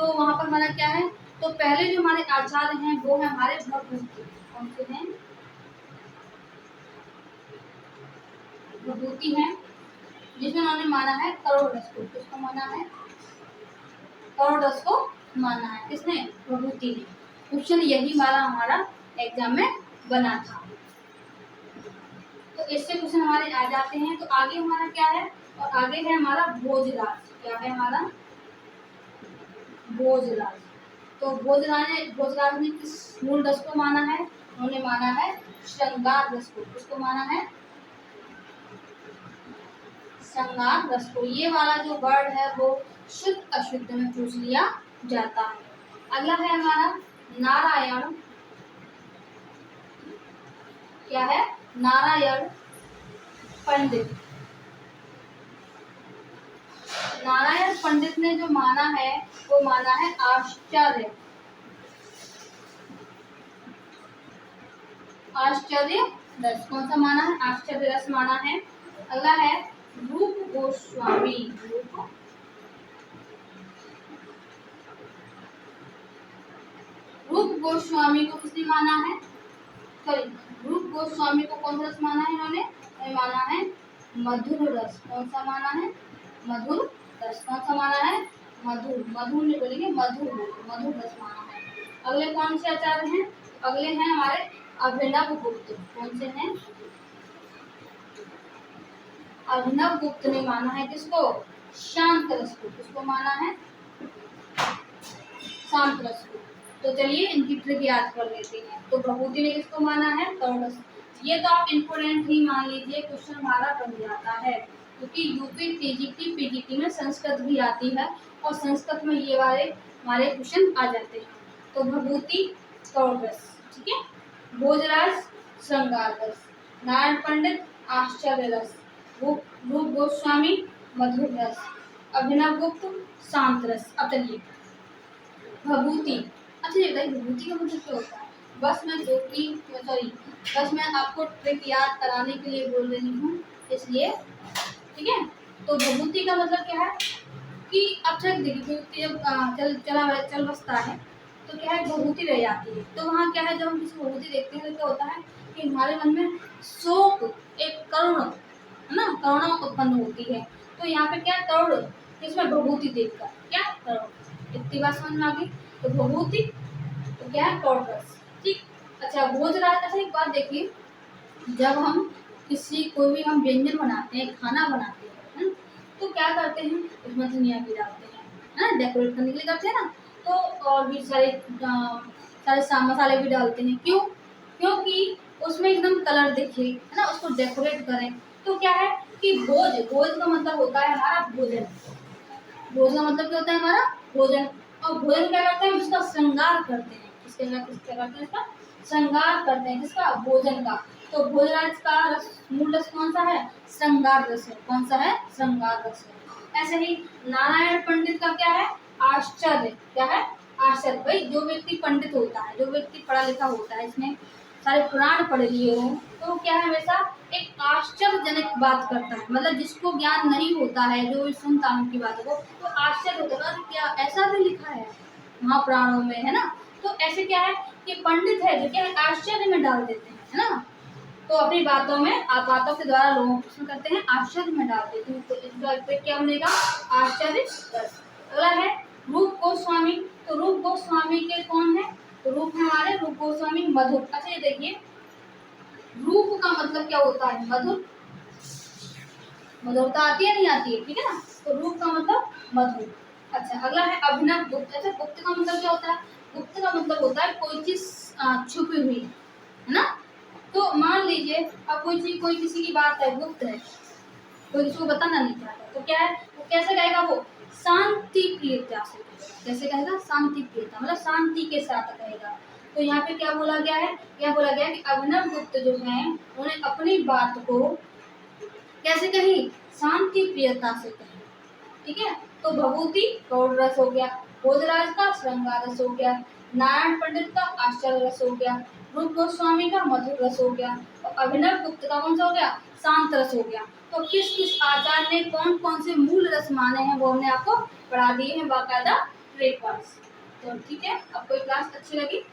तो वहाँ पर हमारा क्या है, तो पहले जो हमारे आचार्य हैं वो है हमारे भवभूति। कौन से हैं? भवभूति हैं, जिसमें उन्होंने माना है करोड़ रस को। किसको माना है? करोड़ रस को माना है। किसने? भवभूति ने। क्वेश्चन यही वाला हमारा एग्जाम में बना था, तो इससे क्वेश्चन हमारे आ जाते हैं। तो आगे हमारा क्या है, और आगे है हमारा भोजराज। क्या है हमारा? भोजराज। तो भोजराज ने किस मूल रस को माना है? उन्होंने माना है श्रृंगार रस को। किसको माना है? श्रृंगार रस को। ये वाला जो वर्ड है वो शुद्ध अशुद्ध में पूछ लिया जाता है। अगला है हमारा नारायण। क्या है? नारायण पंडित। नारायण पंडित ने जो माना है वो माना है आश्चर्य। आश्चर्य रस। कौन सा माना है? आश्चर्य रस माना है। अगला है रूप गोस्वामी। रूप गोस्वामी को किसने माना है? सॉरी, रूप गोस्वामी को कौन सा रस माना है इन्होंने? माना है मधुर रस। कौन सा माना है? मधुर रस। कौन सा माना है? मधुर। मधुर नहीं बोलेंगे, मधुर। मधुर रस माना है। अगले कौन से आचार्य हैं? अगले हैं हमारे अभिनव गुप्त। कौन से हैं? अभिनव गुप्त ने माना है किसको? शांत रस को। किसको माना है? शांत रस को। तो चलिए इनकी ट्रिक याद कर लेते हैं। तो भवभूति ने किसको माना है? करोड़ रस। ये तो आप इम्पोर्टेंट ही मान लीजिए, क्वेश्चन हमारा बन जाता है, क्योंकि यूपी टीजीटी पीजीटी में संस्कृत भी आती है और संस्कृत में ये वाले हमारे क्वेश्चन आ जाते हैं। तो भवभूति करोड़ रस, ठीक है। भोजराज श्रृंगार रस, नारायण पंडित आश्चर्य रस, रूप गोस्वामी मधुर रस, अभिनव गुप्त शांत रस। अब चलिए भभूति। अच्छा ये बताइए भभूति का मतलब क्या होता है? बस मैं आपको ट्रिक याद कराने के लिए बोल रही हूँ, इसलिए, ठीक है। तो भभूति का मतलब क्या है कि अब तक देखिए जब चल बसता है तो क्या है, भभूति रह जाती है। तो वहाँ क्या है, जब हम किसी भभूति देखते हैं तो क्या होता है कि हमारे मन में शोक, एक करुणा, है ना, करुणा उत्पन्न होती है। तो यहाँ पे क्या करुण, इसमें भभूति देखकर क्या करुण, इतनी बात समझ में आ गई। तो भभूति तो क्या है? करोड़ रस, ठीक। अच्छा भोजराज। अच्छा एक बात देखिए, जब हम कोई भी हम व्यंजन बनाते हैं, खाना बनाते हैं, तो क्या करते हैं, उसमें धनिया भी डालते हैं, है ना, डेकोरेट करने के लिए करते हैं ना। तो और भी सारे मसाले भी डालते हैं। क्यों? क्योंकि उसमें एकदम कलर दिखे, है ना, उसको डेकोरेट करें। तो क्या है कि भोज का मतलब होता है हमारा भोजन। भोज का मतलब क्या होता है? हमारा भोजन। और भोजन क्या करते हैं? उसका श्रृंगार करते हैं। किसके क्या करते हैं? इसका श्रृंगार करते हैं। किसका? भोजन का। तो भोजराज का मूल रस कौन सा है? श्रृंगार रस है। कौन सा है? श्रृंगार रस है। ऐसे ही नारायण पंडित का क्या है? आश्चर्य। क्या है? आश्चर्य। भाई जो व्यक्ति पंडित होता है, जो व्यक्ति पढ़ा लिखा होता है, इसने सारे पुराण पढ़ लिए हो, तो क्या है, हमेशा एक आश्चर्यजनक बात करता है। मतलब जिसको ज्ञान नहीं होता है, जो सुनता है उनकी बातों को, तो आश्चर्य होता है, क्या ऐसा भी लिखा है महापुराणों में, है ना। तो ऐसे क्या है कि पंडित है जो क्या है, आश्चर्य में डाल देते हैं, है ना। तो अपनी बातों में, आप बातों के द्वारा लोगों को क्या करते हैं? आश्चर्य में डाल देते हैं। तो इसका क्या बनेगा? आश्चर्य रस। अगला है रूप गोस्वामी। तो रूप गोस्वामी के कौन है? तो रूप हमारे रूप गोस्वामी मधुर। अच्छा ये देखिए, रूप का मतलब क्या होता है? मधुर। मधुरता आती है नहीं आती है, ठीक है ना। तो रूप का मतलब मधुर। अच्छा अगला है अभिनव गुप्त। अच्छा गुप्त का मतलब क्या होता है? गुप्त का मतलब होता है कोई चीज छुपी हुई, है ना। तो मान लीजिए अब कोई किसी की बात है, गुप्त है, कोई किसी को बताना नहीं चाहता, तो क्या है, वो कैसे कहेगा? वो शांति प्रियता से। कैसे कहेगा? शांति प्रियता, मतलब शांति के साथ कहेगा। तो यहाँ पे क्या बोला गया है? क्या बोला गया है कि अभिनव गुप्त जो है उन्होंने अपनी बात को कैसे कही? शांति प्रियता से कही, ठीक है। तो भभूति करोड़ रस हो गया, भोजराज का श्रृंगार रस हो गया, नारायण पंडित का आश्चर्य रस हो गया, रूप गोस्वामी का मधुर रस हो गया, और अभिनव गुप्त का कौन सा हो गया? शांत रस हो गया। तो किस किस आचार्य ने कौन कौन से मूल रस माने हैं वो हमने आपको पढ़ा दिए हैं बाकायदा ब्रेकफास्ट। तो ठीक है, आपको ये क्लास अच्छी लगी?